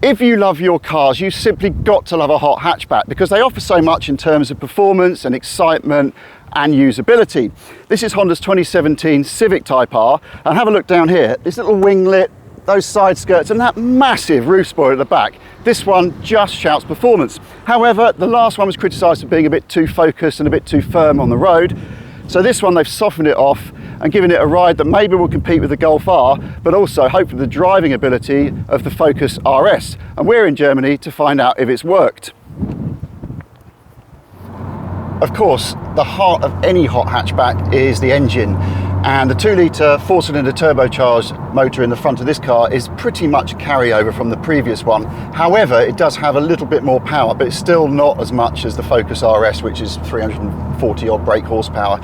If you love your cars, you simply got to love a hot hatchback because they offer so much in terms of performance and excitement and usability. This is Honda's 2017 Civic Type R, and have a look down here. This little winglet, those side skirts, and that massive roof spoiler at the back. This one just shouts performance. However, the last one was criticised for being a bit too focused and a bit too firm on the road. So this one, they've softened it off and given it a ride that maybe will compete with the Golf R, but also hopefully the driving ability of the Focus RS. And we're in Germany to find out if it's worked. Of course, the heart of any hot hatchback is the engine, and the 2-litre 4-cylinder turbocharged motor in the front of this car is pretty much a carryover from the previous one. However, it does have a little bit more power, but it's still not as much as the Focus RS, which is 340 odd brake horsepower.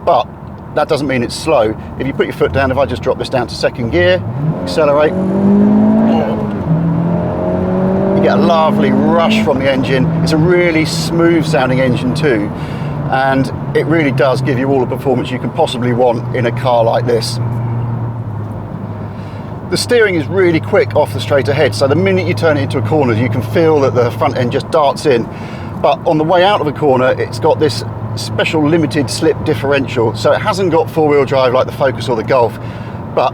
But that doesn't mean it's slow. If you put your foot down, if I just drop this down to second gear, accelerate, you get a lovely rush from the engine. It's a really smooth sounding engine too, and it really does give you all the performance you can possibly want in a car like this. The steering is really quick off the straight ahead, so the minute you turn it into a corner, you can feel that the front end just darts in. But on the way out of a corner, it's got this special limited slip differential, so it hasn't got four-wheel drive like the Focus or the Golf, but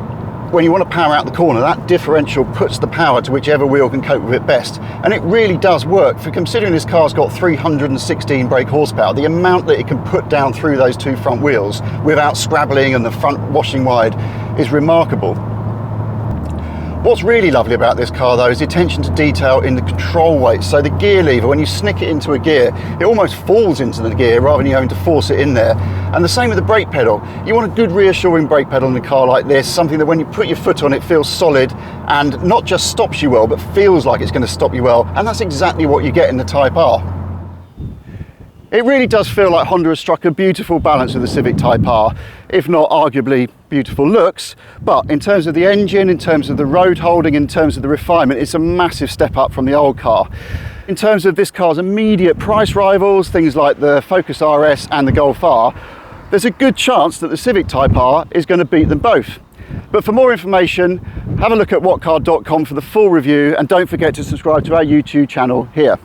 when you want to power out the corner, that differential puts the power to whichever wheel can cope with it best. And it really does work. For considering this car's got 316 brake horsepower, the amount that it can put down through those two front wheels without scrabbling and the front washing wide is remarkable. What's really lovely about this car though is the attention to detail in the control weight. So the gear lever, when you snick it into a gear, it almost falls into the gear rather than you having to force it in there. And the same with the brake pedal. You want a good reassuring brake pedal in a car like this, something that when you put your foot on it feels solid and not just stops you well, but feels like it's going to stop you well. And that's exactly what you get in the Type R. It really does feel like Honda has struck a beautiful balance with the Civic Type R, if not arguably beautiful looks, but in terms of the engine, in terms of the road holding, in terms of the refinement, it's a massive step up from the old car. In terms of this car's immediate price rivals, things like the Focus RS and the Golf R, there's a good chance that the Civic Type R is going to beat them both. But for more information, have a look at whatcar.com for the full review, and don't forget to subscribe to our YouTube channel here.